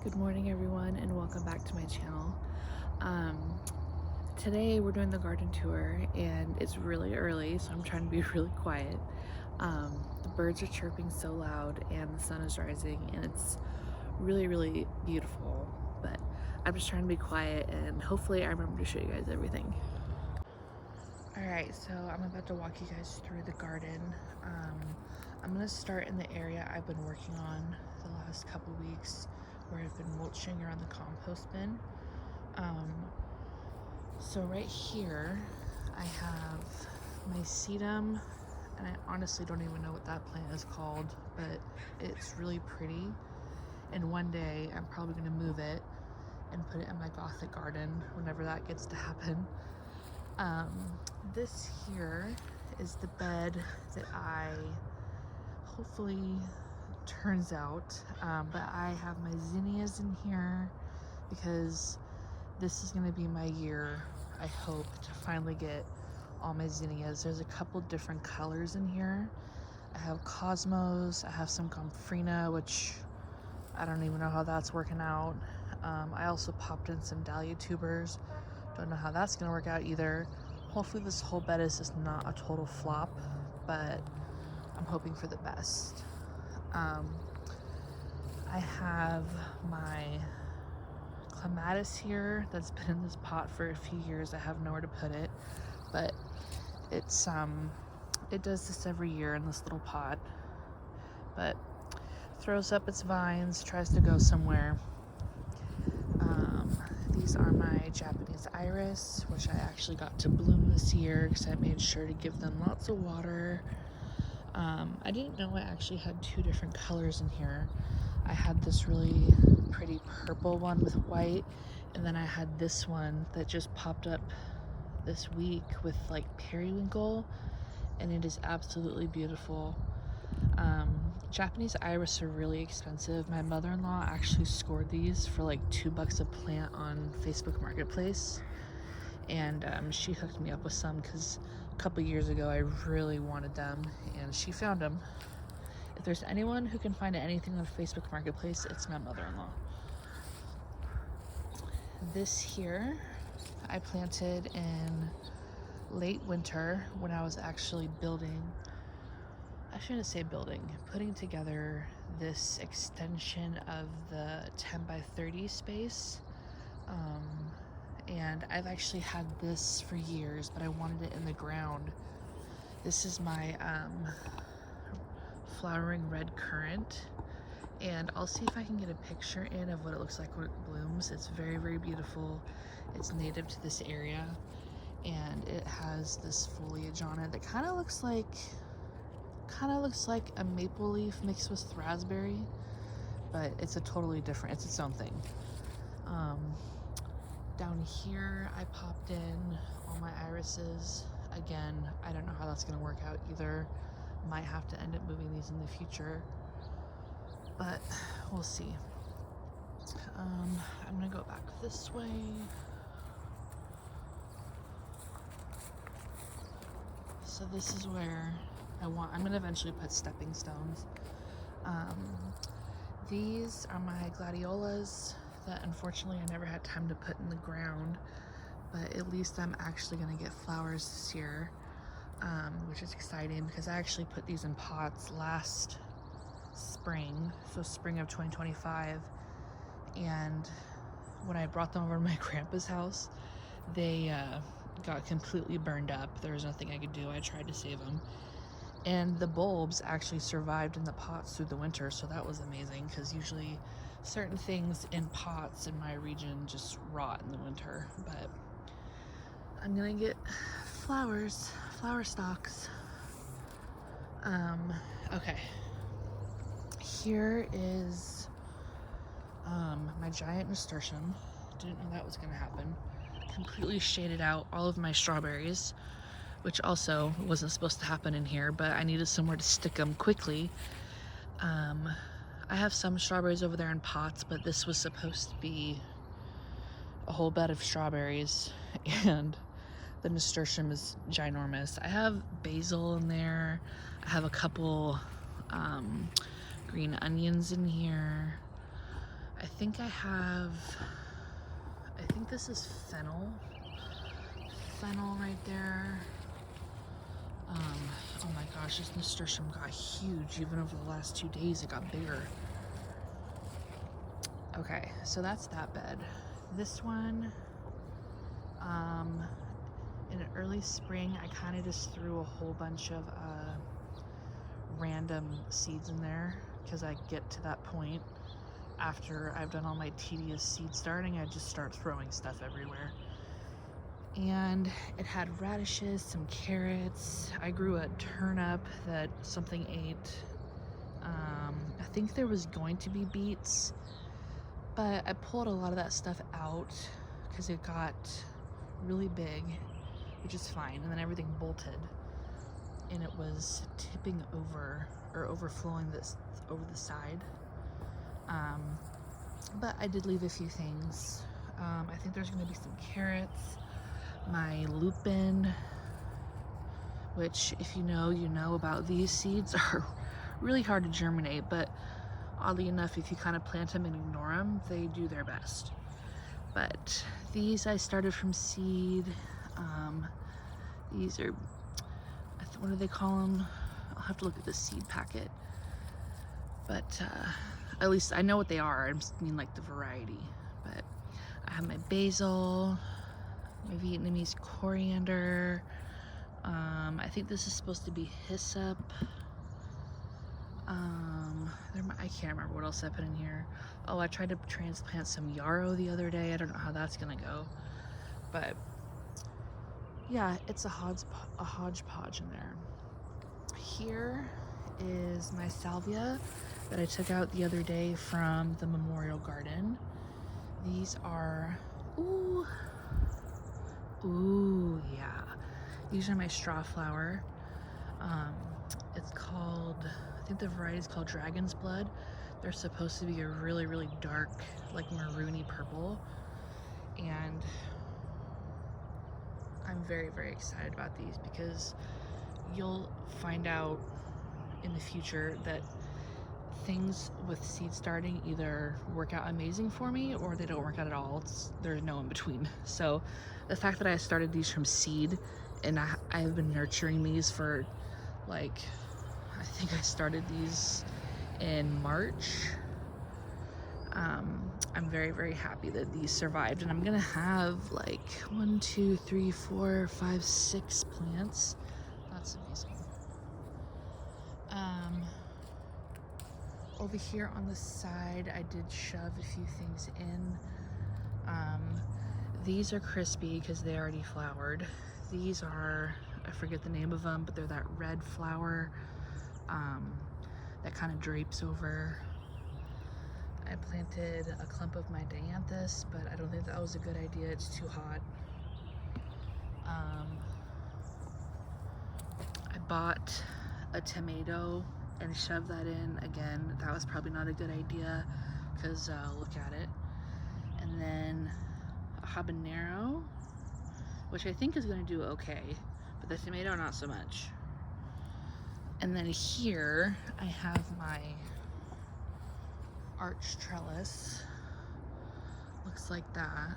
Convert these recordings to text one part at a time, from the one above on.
Good morning everyone and welcome back to my channel. Today we're doing the garden tour and it's really early, so I'm trying to be really quiet. The birds are chirping so loud and the sun is rising and it's really beautiful, but I'm just trying to be quiet and hopefully I remember to show you guys everything. Alright, so I'm about to walk you guys through the garden. I'm going to start in the area I've been working on the last couple weeks, where I've been mulching around the compost bin. So right here I have my sedum, and I honestly don't even know what that plant is called, but it's really pretty, and one day I'm probably going to move it and put it in my Gothic garden whenever that gets to happen. This here is the bed that I hopefully turns out, but I have my zinnias in here because this is going to be my year, I hope, to finally get all my zinnias. There's a couple different colors in here. I have Cosmos, I have some Gomphrena, which I don't even know how that's working out. I also popped in some dahlia tubers. Don't know how that's going to work out either. Hopefully this whole bed is just not a total flop, but I'm hoping for the best. I have my clematis here that's been in this pot for a few years. I have nowhere to put it, but it's it does this every year in this little pot, but throws up its vines, tries to go somewhere. These are my Japanese iris, which I actually got to bloom this year because I made sure to give them lots of water. I didn't know I actually had two different colors in here. I had this really pretty purple one with white, and then I had this one that just popped up this week with like periwinkle, and it is absolutely beautiful. Japanese iris are really expensive. My mother-in-law actually scored these for like $2 a plant on Facebook Marketplace, and she hooked me up with some because a couple years ago I really wanted them, and she found them. If there's anyone who can find anything on Facebook Marketplace, it's my mother-in-law. This here I planted in late winter when I was actually putting together this extension of the 10 by 30 space. And I've actually had this for years, but I wanted it in the ground. This is my flowering red currant, and I'll see if I can get a picture in of what it looks like when it blooms. It's very beautiful. It's native to this area, and it has this foliage on it that kind of looks like a maple leaf mixed with raspberry, but it's its own thing. Down here I popped in all my irises. Again, I don't know how that's going to work out either. Might have to end up moving these in the future, but we'll see. I'm gonna go back this way. So this is where I'm gonna eventually put stepping stones. These are my gladiolas that unfortunately I never had time to put in the ground, but at least I'm actually gonna get flowers this year, which is exciting because I actually put these in pots last spring, so spring of 2025, and when I brought them over to my grandpa's house, they got completely burned up. There was nothing I could do. I tried to save them, and the bulbs actually survived in the pots through the winter, so that was amazing because usually certain things in pots in my region just rot in the winter. But I'm gonna get flower stalks. Okay, here is my giant nasturtium. Didn't know that was gonna happen. Completely shaded out all of my strawberries, which also wasn't supposed to happen in here, but I needed somewhere to stick them quickly. I have some strawberries over there in pots, but this was supposed to be a whole bed of strawberries, and the nasturtium is ginormous. I have basil in there. I have a couple green onions in here. I think this is fennel right there. Oh my gosh, this nasturtium got huge. Even over the last 2 days, it got bigger. Okay, so that's that bed. This one, in early spring, I kind of just threw a whole bunch of random seeds in there because I get to that point after I've done all my tedious seed starting. I just start throwing stuff everywhere. And it had radishes, some carrots. I grew a turnip that something ate. I think there was going to be beets, but I pulled a lot of that stuff out because it got really big, which is fine. And then everything bolted and it was tipping over or overflowing this over the side. But I did leave a few things. I think there's going to be some carrots, my lupin, which if you know about these seeds, are really hard to germinate, but oddly enough, if you kind of plant them and ignore them, they do their best. But these I started from seed. These are, what do they call them? I'll have to look at the seed packet. But at least I know what they are. I just mean like the variety. But I have my basil, my Vietnamese coriander. I think this is supposed to be hyssop. I can't remember what else I put in here. Oh, I tried to transplant some yarrow the other day. I don't know how that's gonna go. But yeah, it's a hodgepodge in there. Here is my salvia that I took out the other day from the memorial garden. These are, ooh, yeah. These are my straw flower. It's called, I think the variety is called Dragon's Blood. They're supposed to be a really, really dark, like maroony purple. And I'm very, very excited about these because you'll find out in the future that things with seed starting either work out amazing for me or they don't work out at all. There's no in between. So the fact that I started these from seed and I've been nurturing these for like, I think I started these in March. I'm very, very happy that these survived, and I'm gonna have like 1, 2, 3, 4, 5, 6 plants. That's amazing. Over here on the side, I did shove a few things in. These are crispy because they already flowered. These are, I forget the name of them, but they're that red flower that kind of drapes over. I planted a clump of my dianthus, but I don't think that was a good idea. It's too hot. I bought a tomato and shoved that in. Again, that was probably not a good idea because look at it. And then a habanero, which I think is going to do okay, but the tomato not so much. And then here I have my arch trellis. Looks like that.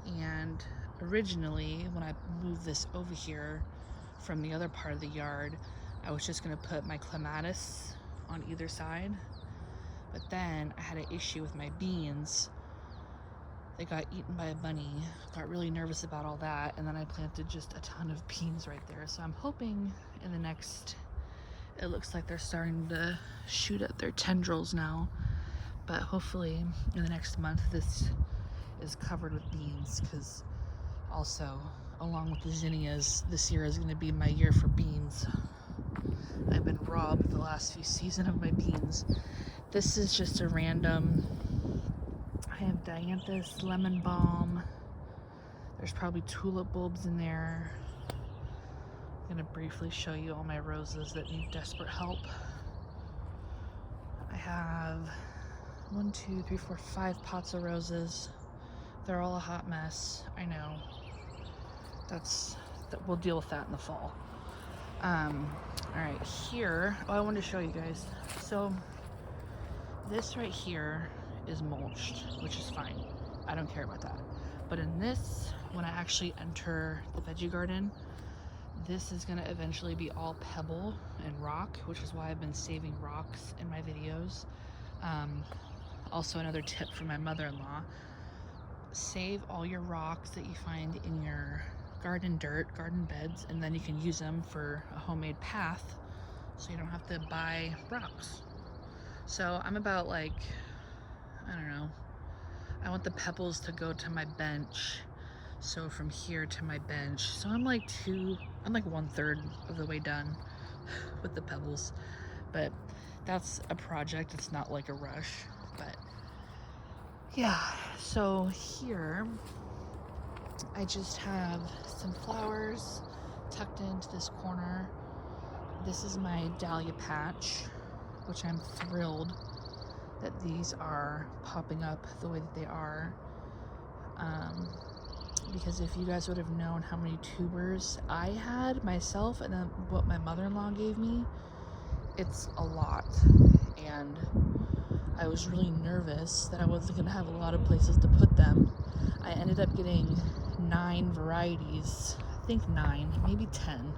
And originally, when I moved this over here from the other part of the yard, I was just gonna put my clematis on either side. But then I had an issue with my beans. They got eaten by a bunny. Got really nervous about all that, and then I planted just a ton of beans right there. So I'm hoping in the next, it looks like they're starting to shoot at their tendrils now, but hopefully in the next month this is covered with beans, because also along with the zinnias, this year is going to be my year for beans. I've been robbed the last few seasons of my beans. This is just a random, I have dianthus, lemon balm, there's probably tulip bulbs in there. I'm going to briefly show you all my roses that need desperate help. I have 1, 2, 3, 4, 5 pots of roses. They're all a hot mess, I know. We'll deal with that in the fall. Alright, here, I wanted to show you guys. So this right here is mulched, which is fine. I don't care about that. But in this, when I actually enter the veggie garden, this is gonna eventually be all pebble and rock, which is why I've been saving rocks in my videos. Also another tip from my mother-in-law, save all your rocks that you find in your garden dirt, garden beds, and then you can use them for a homemade path so you don't have to buy rocks. So I'm about like, I don't know, I want the pebbles to go to my bench. So from here to my bench. So I'm like 1/3 of the way done with the pebbles. But that's a project, it's not like a rush. But yeah, so here I just have some flowers tucked into this corner. This is my dahlia patch, which I'm thrilled that these are popping up the way that they are. Because if you guys would have known how many tubers I had myself and then what my mother-in-law gave me, it's a lot. And I was really nervous that I wasn't gonna have a lot of places to put them. I ended up getting 9 varieties, I think 9, maybe 10.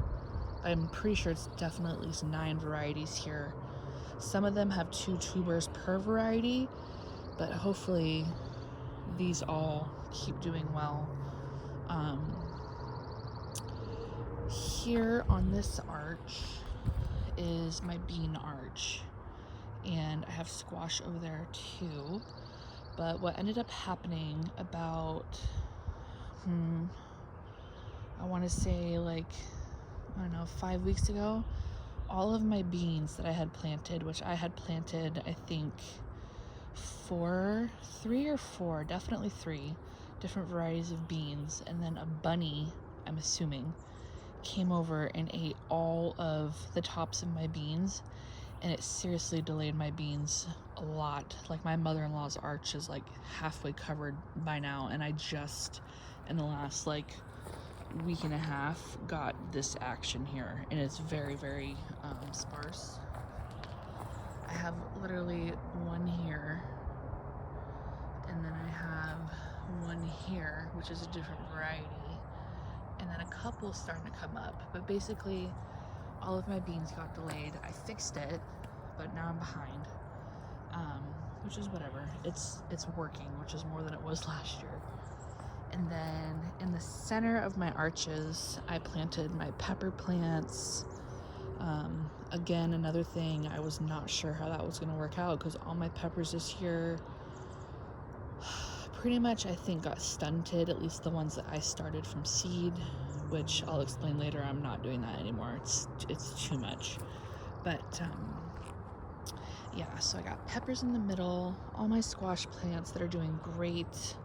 I'm pretty sure it's definitely at least 9 varieties here. Some of them have 2 tubers per variety, but hopefully these all keep doing well. Here on this arch is my bean arch, and I have squash over there too. But what ended up happening about, I want to say like, I don't know, 5 weeks ago, all of my beans that I had planted, which I had planted, I think 3 or 4, definitely 3 different varieties of beans, and then a bunny, I'm assuming, came over and ate all of the tops of my beans, and it seriously delayed my beans a lot. Like my mother-in-law's arch is like halfway covered by now, and I just in the last like week and a half got this action here, and it's very, very sparse. I have literally one here, and then I have one here, which is a different variety, and then a couple starting to come up. But basically all of my beans got delayed. I fixed it, but now I'm behind, which is whatever. It's working, which is more than it was last year. And then in the center of my arches, I planted my pepper plants. Again, another thing, I was not sure how that was going to work out because all my peppers this year pretty much, I think, got stunted, at least the ones that I started from seed, which I'll explain later. I'm not doing that anymore. It's too much. But yeah, so I got peppers in the middle, all my squash plants that are doing great,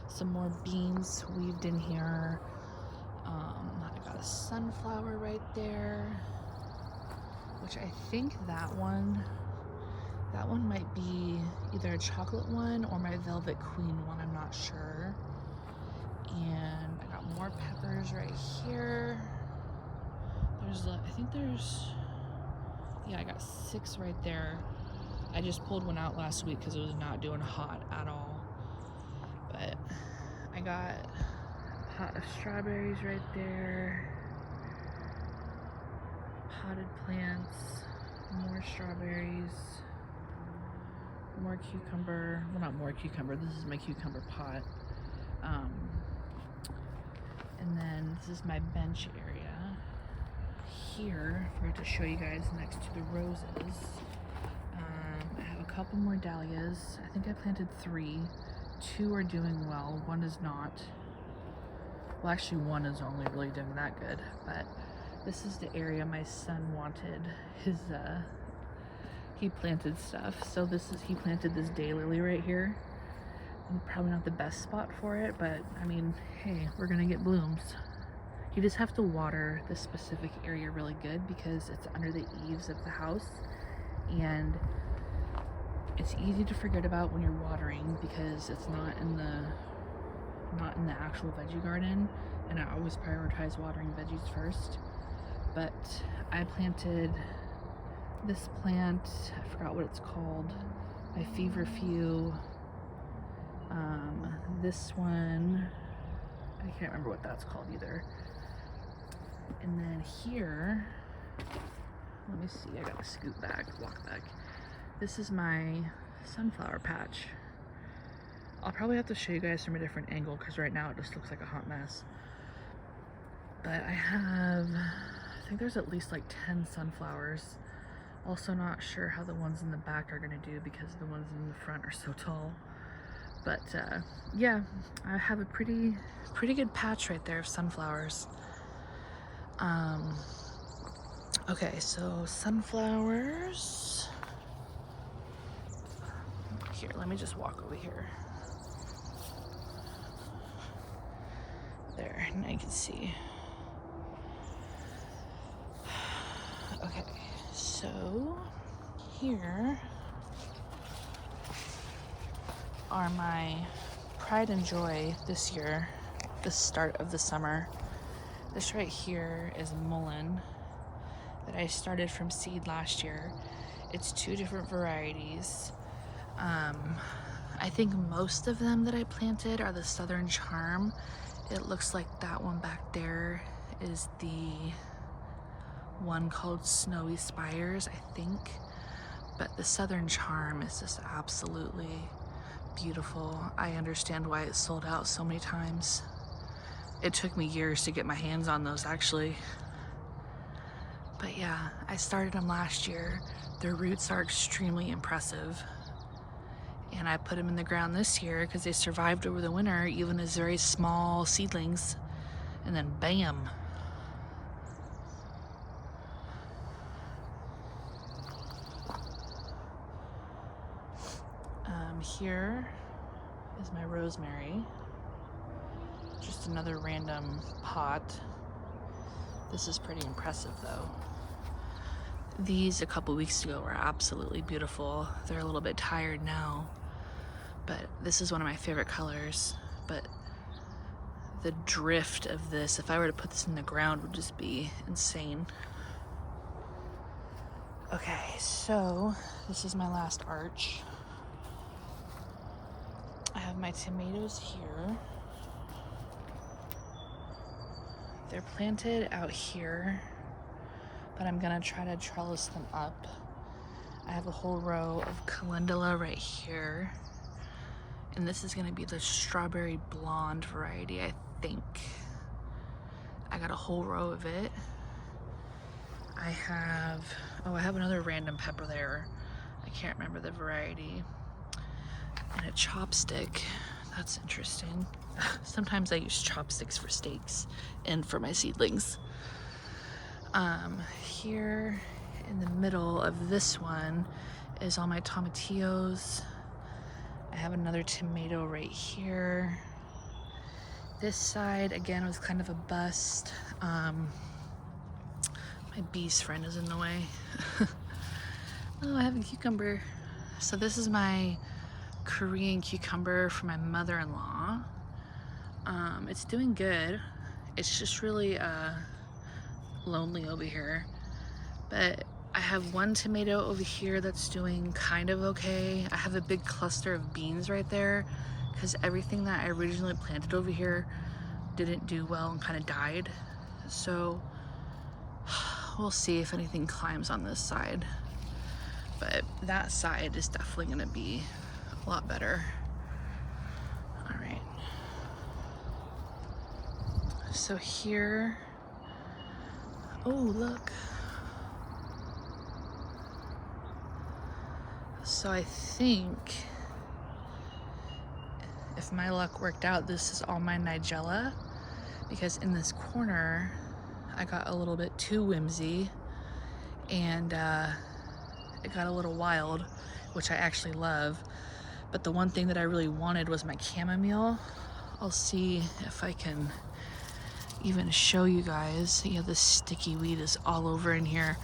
some more beans weaved in here. I got a sunflower right there, which I think that one might be either a chocolate one or my Velvet Queen one, I'm not sure. And I got more peppers right here. I got 6 right there. I just pulled one out last week because it was not doing hot at all. But I got a pot of strawberries right there. Potted plants, more strawberries, more cucumber. Well, not more cucumber, this is my cucumber pot. And then this is my bench area. Here, I forgot to show you guys next to the roses. I have a couple more dahlias. I think I planted 3. 2 are doing well, 1 is not. Well, actually 1 is only really doing that good, but this is the area my son wanted his, he planted stuff. So he planted this daylily right here. Probably not the best spot for it, but I mean, hey, we're gonna get blooms. You just have to water this specific area really good because it's under the eaves of the house, and it's easy to forget about when you're watering because it's not in the actual veggie garden, and I always prioritize watering veggies first. But I planted this plant, I forgot what it's called, my feverfew This one, I can't remember what that's called either. And then here, let me see, I gotta scoot back, walk back. This is my sunflower patch. I'll probably have to show you guys from a different angle because right now it just looks like a hot mess. But I think there's at least like 10 sunflowers. Also not sure how the ones in the back are gonna do because the ones in the front are so tall. But yeah, I have a pretty good patch right there of sunflowers. Okay, so sunflowers. Here, let me just walk over here. There, now you can see. Okay, so here are my pride and joy this year, the start of the summer. This right here is mullein that I started from seed last year. It's 2 different varieties. I think most of them that I planted are the Southern Charm. It looks like that one back there is the one called Snowy Spires, I think. But the Southern Charm is just absolutely beautiful. I understand why it sold out so many times. It took me years to get my hands on those, actually. But yeah, I started them last year. Their roots are extremely impressive. And I put them in the ground this year because they survived over the winter, even as very small seedlings. And then bam. Here is my rosemary. Just another random pot. This is pretty impressive though. These a couple weeks ago were absolutely beautiful. They're a little bit tired now, but this is one of my favorite colors. But the drift of this, if I were to put this in the ground, would just be insane. Okay, so this is my last arch. I have my tomatoes here. They're planted out here, but I'm gonna try to trellis them up. I have a whole row of calendula right here, and this is gonna be the strawberry blonde variety, I think. I got a whole row of it. I have another random pepper there. I can't remember the variety. And a chopstick. That's interesting. Sometimes I use chopsticks for steaks and for my seedlings. Here in the middle of this one is all my tomatillos. I have another tomato right here. This side, again, was kind of a bust. My bee's friend is in the way. Oh, I have a cucumber. So this is my Korean cucumber for my mother-in-law. It's doing good. It's just really lonely over here. But I have one tomato over here that's doing kind of okay. I have a big cluster of beans right there because everything that I originally planted over here didn't do well and kind of died. So we'll see if anything climbs on this side. But that side is definitely gonna be a lot better. All right. So here, oh look. So I think if my luck worked out, this is all my Nigella, because in this corner, I got a little bit too whimsy and it got a little wild, which I actually love. But the one thing that I really wanted was my chamomile. I'll see if I can even show you guys. Yeah, this sticky weed is all over in here.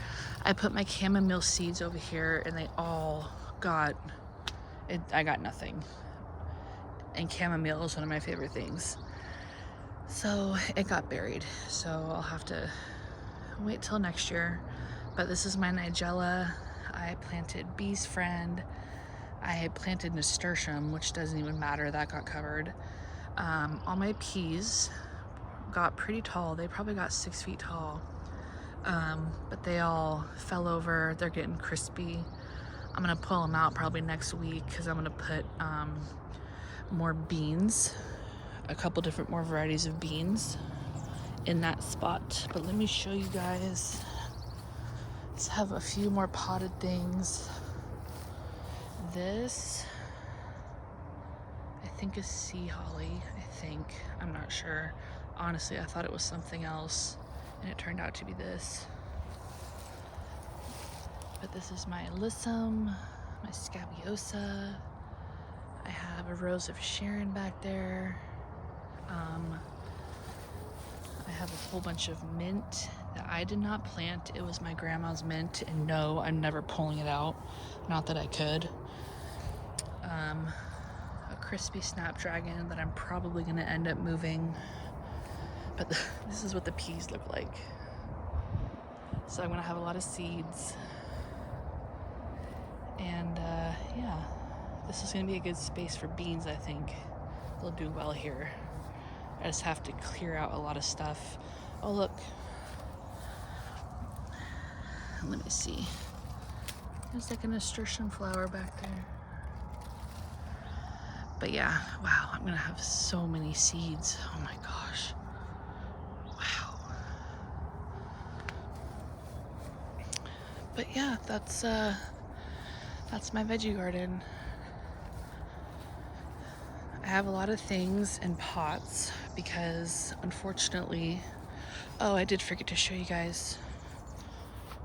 I put my chamomile seeds over here and they all got it. I got nothing. And chamomile is one of my favorite things. So it got buried. So I'll have to wait till next year. But this is my Nigella. I planted Bee's Friend. I had planted nasturtium, which doesn't even matter, that got covered. All my peas got pretty tall. They probably got 6 feet tall. But they all fell over. They're getting crispy. I'm gonna pull them out probably next week because I'm gonna put more beans, a couple different more varieties of beans in that spot. But let me show you guys. Let's have a few more potted things. This, I think, is sea holly. I'm not sure. Honestly, I thought it was something else, and it turned out to be this. But this is my alyssum, my scabiosa. I have a rose of Sharon back there. I have a whole bunch of mint that I did not plant. It was my grandma's mint, and no, I'm never pulling it out. Not that I could. A crispy snapdragon that I'm probably gonna end up moving. But this is what the peas look like. So I'm gonna have a lot of seeds. And yeah, this is gonna be a good space for beans, I think. They'll do well here. I just have to clear out a lot of stuff. Oh, look. Let me see. There's like a nasturtium flower back there. But yeah, wow, I'm gonna have so many seeds. Oh my gosh. Wow. But yeah, that's my veggie garden. I have a lot of things in pots because unfortunately, oh, I did forget to show you guys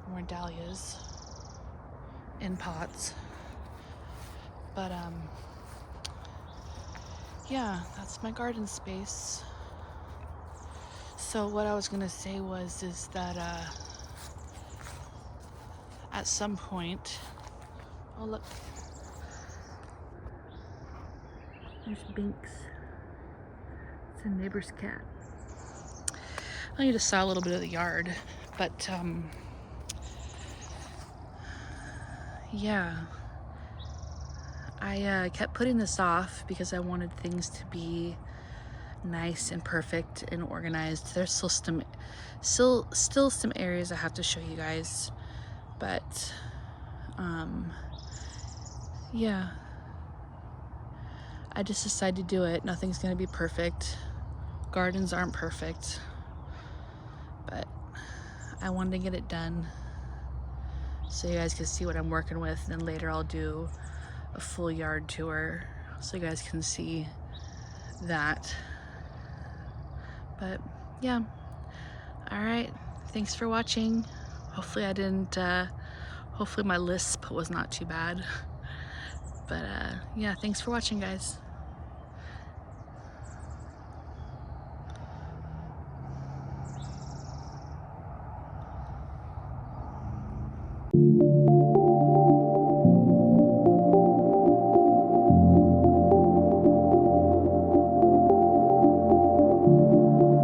more dahlias in pots. But yeah, that's my garden space. So what I was gonna say is that at some point, oh look, there's Binks. It's a neighbor's cat. I need to saw a little bit of the yard, but yeah. I kept putting this off because I wanted things to be nice and perfect and organized. There's still some areas I have to show you guys, but yeah, I just decided to do it. Nothing's gonna be perfect. Gardens aren't perfect, but I wanted to get it done so you guys can see what I'm working with. And then later I'll do a full yard tour so you guys can see that. But yeah, all right, thanks for watching. Hopefully I didn't hopefully my lisp was not too bad. But yeah, thanks for watching, guys.